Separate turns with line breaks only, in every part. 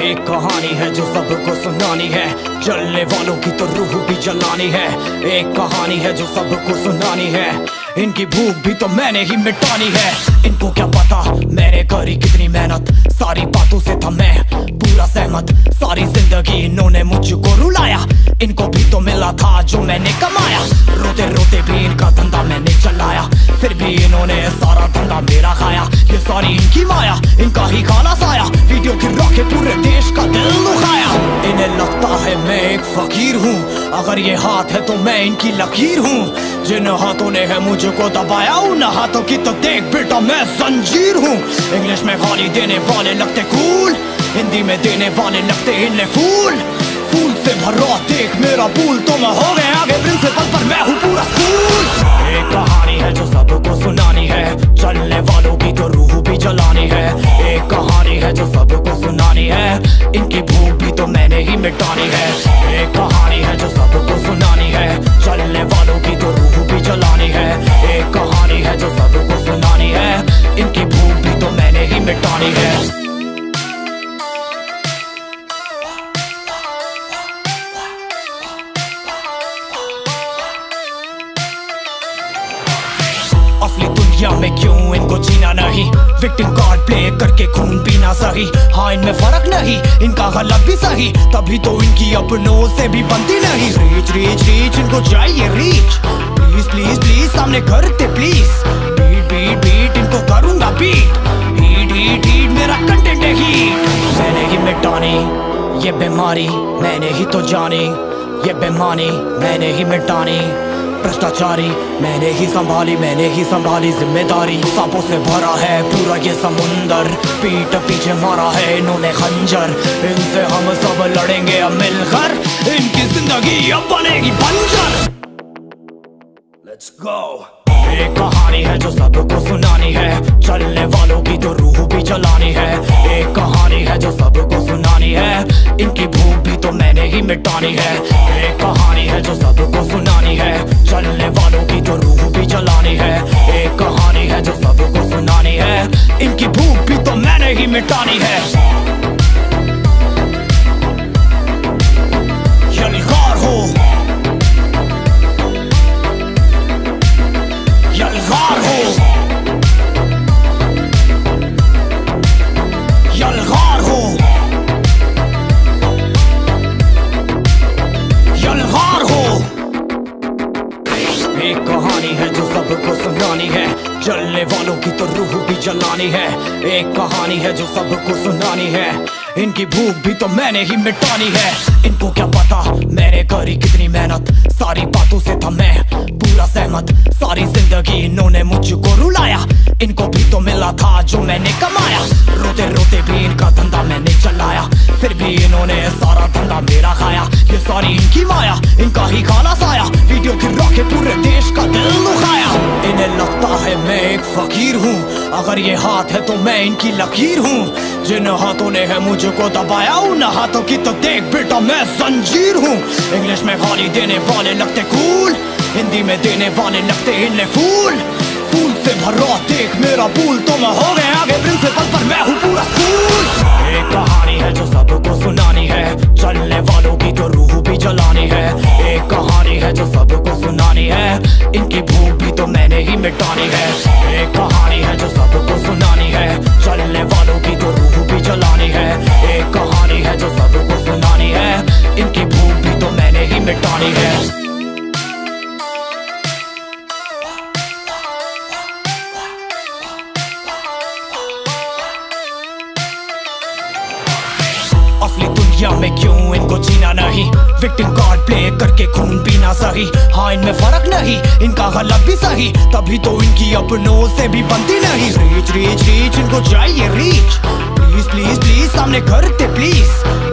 एक कहानी है जो सबको सुनानी है, जलने वालों की तो रूह भी जलानी है। एक कहानी है जो सबको सुनानी है, इनकी भूख भी तो मैंने ही मिटानी है। इनको क्या पता मैंने करी कितनी मेहनत, सारी बातों से था मैं पूरा सहमत। सारी जिंदगी इन्होंने मुझको रुलाया, इनको भी तो मिला था जो मैंने कमाया। रोते रोते भी इनका धंधा मैंने चलाया, फिर भी इन्होंने सारा धंधा मेरा खाया। ये सारी इनकी माया, इनका ही खाना साया, वीडियो गिरा के पूरे देश का दिल दुखाया। इन्हें लगता है मैं एक फकीर हूँ, अगर ये हाथ है तो मैं इनकी लकीर हूँ। जिन हाथों ने है मुझको दबाया, उन हाथों की तो देख बेटा मैं जंजीर हूँ। इंग्लिश में गाली देने वाले लगते कूल, हिंदी में देने वाले लगते इन्हें फूल। फूल से भरा देख मेरा पूल, तो मैं हो गया आगे प्रिंसिपल पर मैं हूँ पूरा स्कूल। एक कहानी है जो सबको सुनानी है, चलने वालों की तो रूह भी जलानी है। एक कहानी है जो सबको सुनानी है, इनकी भूख भी तो मैंने ही मिटानी है। एक कहानी है जो सबको सुनानी है, चलने वालों की तो रूह भी जलानी है। एक कहानी है जो सबको सुनानी है, इनकी भूख भी तो मैंने ही मिटानी है। असली दुनिया में क्यों इनको जीना नहीं, विक्टिम कार्ड प्ले करके खून पीना सही। हाँ इनमें फर्क नहीं, इनका गलत भी सही, तभी तो इनकी अपनों से भी बनती नहीं। रीच रीच रीच इनको चाहिए रीच, प्लीज प्लीज प्लीज सामने करते प्लीज। बीट बीट बीट इनको करूंगा बीट, हीट हीट हीट मेरा कंटेंट है हीट। मैंने ही मिटानी ये बीमारी, मैंने ही तो जानी ये बेमानी, मैंने ही मिटानी भ्रष्टाचारी। मैंने ही संभाली जिम्मेदारी। सांपों से भरा है पूरा ये समुंदर, पीठ पीछे मारा है इन्होंने खंजर। इनसे हम सब लड़ेंगे अब मिलकर, इनकी जिंदगी अब बनेगी बंजर। Let's go। एक कहानी है जो सबको सुनानी है, चलने वालों की तो रूह भी जलानी है। एक कहानी है जो सबको सुनानी है, इनकी भूख भी तो मैंने ही मिटानी है। एक कहानी है जो सबको सुनानी है, चलने वालों की तो रूह भी जलानी है। एक कहानी है जो सबको सुनानी है, इनकी भूख भी तो मैंने ही मिटानी है। यलगार हो यलगार हो यलगार हो यलगार हो। एक कहानी है जो सबको सुनानी है, जलने वालों की तो रूह भी जलानी है। एक कहानी है जो सबको सुनानी है, इनकी भूख भी तो मैंने ही मिटानी है। इनको क्या पता मैंने करी कितनी मेहनत, सारी बातों से था मैं पूरा सहमत। सारी जिंदगी इन्होंने मुझको रुलाया, इनको भी तो मिला था जो मैंने कमाया। रोते रोते भी इनका धंधा मैंने चलाया, फिर भी इन्होंने सारा धंधा मेरा खाया। ये सारी इनकी माया, इनका ही खाना साया, वीडियो गिरा के पूरे देश का दिल दुखाया। इन्हें लगता है मैं एक फकीर हूँ, अगर ये हाथ है तो मैं इनकी लकीर हूँ। जिन हाथों ने है मुझको दबाया, उन हाथों की तो देख बेटा मैं जंजीर हूँ। इंग्लिश में गाली देने वाले लगते कूल, हिंदी में देने वाले लगते इन्हें फूल। फूल से भरा देख मेरा पूल, तो मैं हो गया आगे प्रिंसिपल पर मैं हूँ पूरा स्कूल। एक कहानी है जो सबको सुनानी है, चलने वालों की तो रूह भी जलानी है। एक कहानी है जो सबको सुनानी है, इनकी भूख भी तो मैंने ही मिटानी है। एक कहानी है जो सबको सुनानी है, चलने वालों की तो रूह भी जलानी है। एक कहानी है जो सबको सुनानी है, इनकी भूख भी तो मैंने ही मिटानी है। असली दुनिया में क्यों इनको जीना नहीं, विक्टिम कार्ड प्ले करके खून पीना सही। हाँ इनमें फर्क नहीं, इनका गलत भी सही, तभी तो इनकी अपनों से भी बनती नहीं। रीच रीच रीच इनको चाहिए रीच, प्लीज प्लीज प्लीज सामने करते प्लीज।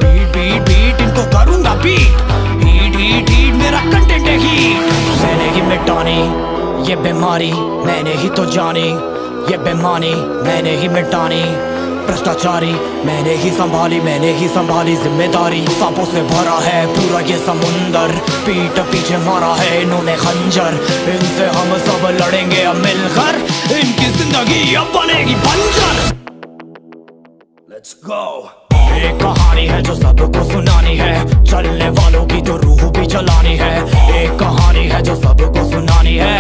बीट बीट बीट इनको करूंगा बीट, हीट हीट हीट मेरा कंटेंट है हीट। मैंने ही मिटानी ये बीमारी, मैंने ही तो जानी ये बेमानी, मैंने ही मिटानी भ्रष्टाचारी मैंने ही संभाली जिम्मेदारी। सांपों से भरा है पूरा ये समुंदर, पीठ पीछे मारा है इन्होंने खंजर। इनसे हम सब लड़ेंगे अब मिलकर, इनकी जिंदगी अब बनेगी बंजर। Let's go। एक कहानी है जो सबको सुनानी है, चलने वालों की तो रूह भी जलानी है। एक कहानी है जो सबको सुनानी है,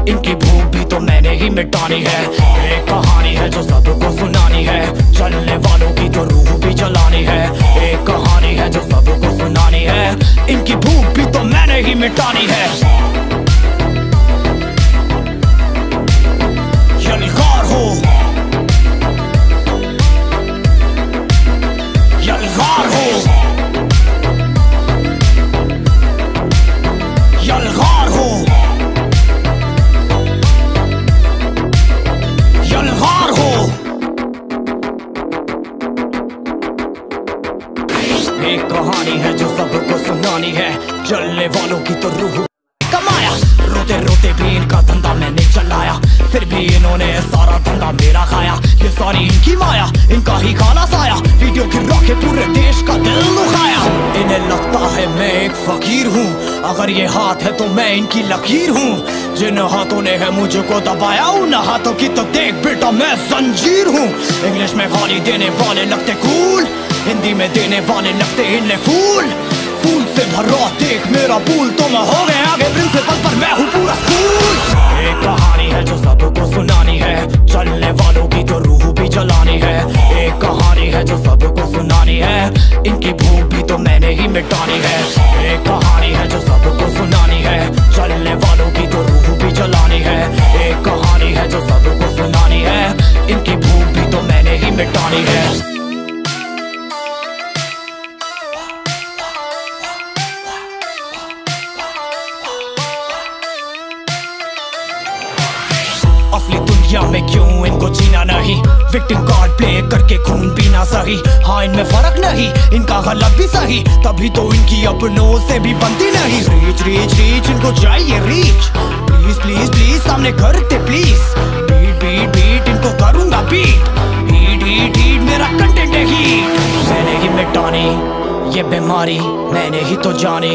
इनकी भूख भी तो मैंने ही मिटानी है। एक कहानी है जो सबको सुनानी है, चलने वालों की तो रूह भी जलानी है। एक कहानी है जो सबको सुनानी है, इनकी भूख भी तो मैंने ही मिटानी है। यलगार हो, यलगार हो, यलगार हो, यलगार हो। एक कहानी है जो सबको सुनानी है, चलने वालों की तो रूह कमाया। रोते रोते भी इनका धंधा मैंने चलाया, फिर भी इन्होंने सारा धंधा मेरा खाया। ये सारी इनकी माया, इनका ही काला साया, वीडियो गिरा के पूरे देश का दिल दुखाया। इन्हें लगता है मैं एक फकीर हूँ, अगर ये हाथ है तो मैं इनकी लकीर हूँ। जिन हाथों ने है मुझको दबाया, उन हाथों की तो देख बेटा मैं जंजीर हूँ। इंग्लिश में गाली देने वाले लगते कूल, हिंदी में देने वाले लगते इन्हें फूल। फूल से भरा देख मेरा पूल, तो मैं हो गया आगे प्रिंसिपल पर मैं हूँ पूरा स्कूल। एक कहानी है जो सबको सुनानी है, चलने वालों की तो रूह भी जलानी है। एक कहानी है जो सबको सुनानी है, इनकी भूख भी तो मैंने ही मिटानी है। एक कहानी है जो सबको सुनानी है, चलने वालों की तो रूह भी जलानी है। एक कहानी है जो सबको सुनानी है, इनकी भूख भी तो मैंने ही मिटानी है। असली दुनिया में क्यों इनको जीना नहीं, विक्टिम कार्ड प्ले करके खून पीना सही। हाँ इनमें फर्क नहीं, इनका गलत भी सही, तभी तो इनकी अपनों से भी बनती नहीं। रीच रीच रीच इनको चाहिए रीच, प्लीज प्लीज प्लीज सामने करते प्लीज। बीट बीट बीट इनको करूंगा बीट, हीट हीट हीट मेरा कंटेंट है हीट। मैंने ही मिटानी ये बीमारी, मैंने ही तो जानी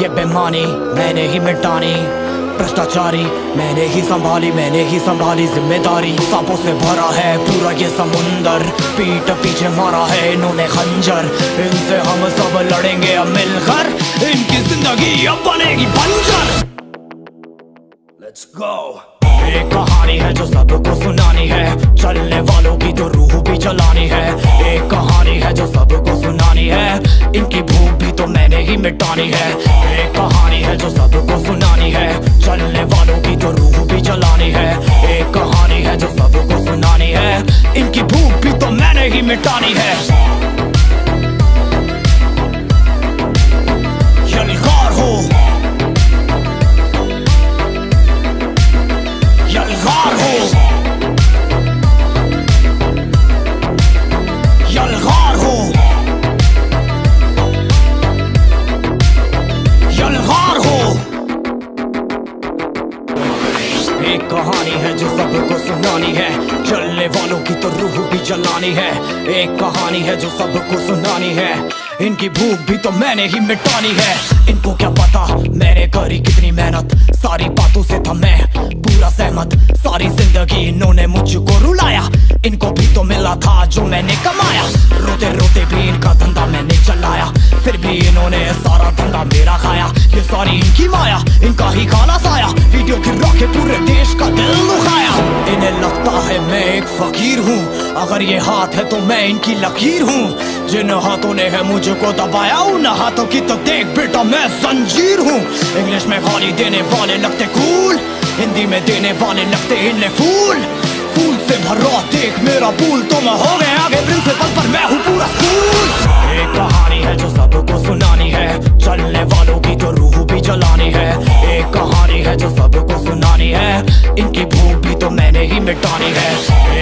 ये बेमानी, मैंने ही मिटानी। भ्रष्टाचारी मैंने ही संभाली जिम्मेदारी। सांपों से भरा है पूरा ये समुंदर, पीठ पीछे मारा है इन्होंने खंजर। इनसे हम सब लड़ेंगे अब मिलकर, इनकी जिंदगी अब बनेगी बंजर। Let's go। एक कहानी है जो सबको सुनानी है, चलने वालों की तो रूह भी जलानी है। एक कहानी है जो सबको सुनानी है, इनकी भूख भी तो मैंने ही मिटानी है। एक कहानी है जो सबको सुनानी है, चलने वालों की तो रूह भी जलानी है। एक कहानी है जो सबको सुनानी है, इनकी भूख भी तो मैंने ही मिटानी है। यलगार हो, यलगार हो, यलगार हो, यलगार हो। एक कहानी है जो सबको सुनानी है, चलने वालों की तो रूह भी जलानी है। एक कहानी है जो सबको सुनानी है, इनकी भूख भी तो मैंने ही मिटानी है। इनको क्या पता मैंने करी कितनी मेहनत, सारी बातों से था मैं पूरा सहमत। सारी जिंदगी इन्होंने मुझको रुलाया, इनको भी तो मिला था जो मैंने कमाया। रोते रोते भी इनका धंधा मैंने चलाया, फिर भी इन्होंने सारा धंधा मेरा खाया। ये सारी इनकी माया, इनका ही काला साया, वीडियो गिरा के पूरे देश का दिल दुखाया। इन्हें लगता है मैं एक फकीर हूँ, अगर ये हाथ है तो मैं इनकी लकीर हूँ। जिन हाथों ने है मुझको दबाया, उन हाथों की तो देख बेटा मैं जंजीर हूँ। इंग्लिश में गाली देने वाले लगते कूल, हिंदी में देने वाले लगते इन्हें फूल। फूल से भरा देख मेरा पूल, तो मैं हो गया आगे प्रिंसिपल पर मैं हूँ पूरा स्कूल। एक कहानी है जो सबको सुनानी है, चलने वालों की तो रूह भी जलानी है। एक कहानी है जो सबको सुनानी है, इनकी भूख भी तो मैंने ही मिटानी है।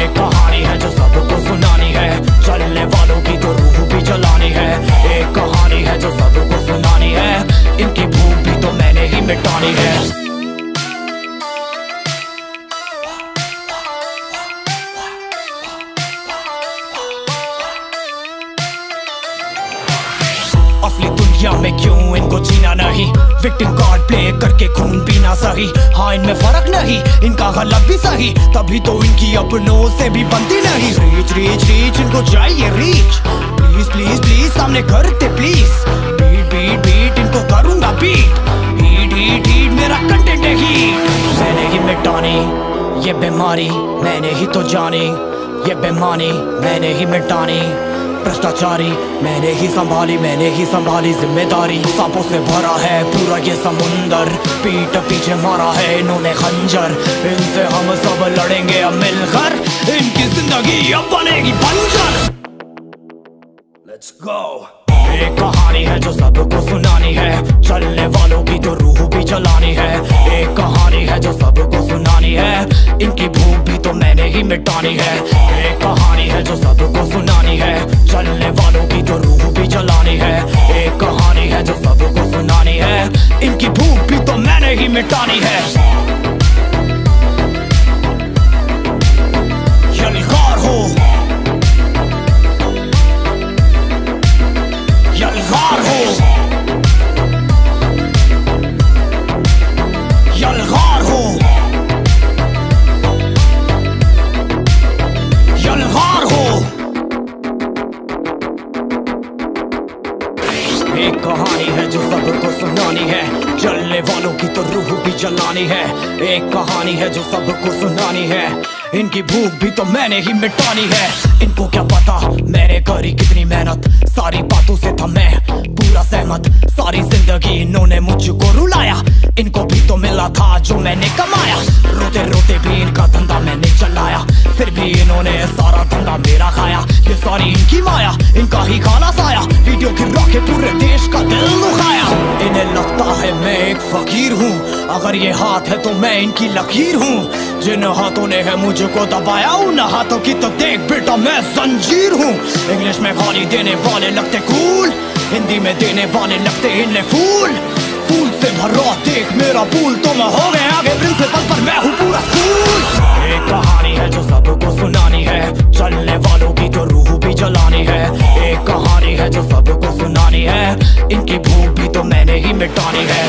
एक कहानी है जो सबको सुनानी है, चलने वालों की तो रूह भी जलानी है। एक कहानी है जो सबको सुनानी है, इनकी भूख भी तो मैंने ही मिटानी है। विक्टिम कार्ड प्ले करके खून पीना सही। हाँ इनमें फर्क नहीं, इनका गलत भी सही, तभी तो इनकी अपनों से भी बनती नहीं। रीच रीच रीच इनको चाहिए रीच, प्लीज प्लीज प्लीज सामने करते प्लीज। बीट बीट बीट इनको करूंगा बीट, हीट हीट हीट मेरा कंटेंट है हीट। मैंने ही मिटानी ये बीमारी, मैंने ही तो जानी ये बेमानी, मैंने ही मिटानी भ्रष्टाचारी, मैंने ही संभाली जिम्मेदारी। सांपों से भरा है पूरा ये समुंदर, पीठ पीछे मारा है इन्होंने खंजर। इनसे हम सब लड़ेंगे अब मिलकर, इनकी जिंदगी अब बनेगी बंजर। Let's go। एक कहानी है जो सबको सुनानी है, चलने वालों की तो रूह भी जलानी है। एक कहानी है जो सबको सुनानी है, इनकी भूख भी तो मैंने ही मिटानी है। एक कहानी है जो सबको सुनानी है, चलने वालों की तो रूह भी जलानी है। एक कहानी है जो सबको सुनानी है, इनकी भूख भी तो मैंने ही मिटानी है। यलगार हो यलगार हो यलगार हो यलगार हो। एक कहानी है जो सबको सुनानी है, चलने वालों की तो रूह भी जलानी है। एक कहानी है जो सबको सुनानी है, इनकी भूख भी तो मैंने ही मिटानी है। इनको क्या पता मैंने करी कितनी मेहनत, सारी बातों से था मैं पूरा सहमत। सारी जिंदगी इन्होंने मुझको रुलाया, इनको भी तो मिला था जो मैंने कमाया। रोते रोते भी इनका धंधा मैंने चलाया, फिर भी इन्होंने सारा धंधा मेरा खाया। ये सारी इनकी माया, इनका ही खाना साया, वीडियो गिरा के पूरे देश का दिल दुखाया। इन्हें लगता है मैं एक फकीर हूँ, अगर ये हाथ है तो मैं इनकी लकीर हूँ। जिन हाथों ने है मुझको दबाया, उन हाथों की तो देख बेटा मैं जंजीर हूँ। इंग्लिश में गाली देने वाले लगते कूल, हिंदी में देने वाले लगते इन्हें फूल। फूल से भरा देख मेरा पूल, तो मैं हो गया आगे प्रिंसिपल पर मैं हूँ पूरा स्कूल। एक कहानी है जो सबको सुनानी है, चलने वालों की तो रूह भी जलानी है। एक कहानी है जो सबको सुनानी है, इनकी भूख भी तो मैंने ही मिटानी है।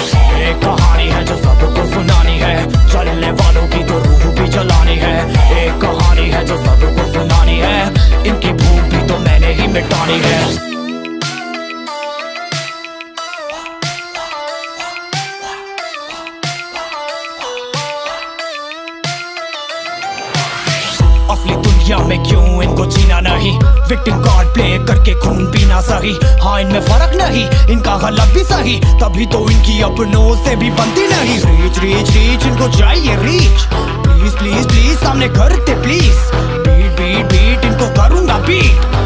एक कहानी है जो सबको सुनानी है, चलने वालों की तो रूह भी जलानी है। एक कहानी है जो सबको सुनानी है, इनकी भूख भी तो मैंने ही मिटानी है। असली दुनिया में क्यों इनको जीना नहीं, विक्टिम कार्ड प्ले करके खून पीना सही। हाँ इनमें फर्क नहीं, इनका गलत भी सही, तभी तो इनकी अपनों से भी बनती नहीं। रीच रीच रीच इनको चाहिए रीच, प्लीज प्लीज प्लीज सामने करते प्लीज। बीट बीट बीट इनको करूंगा बीट।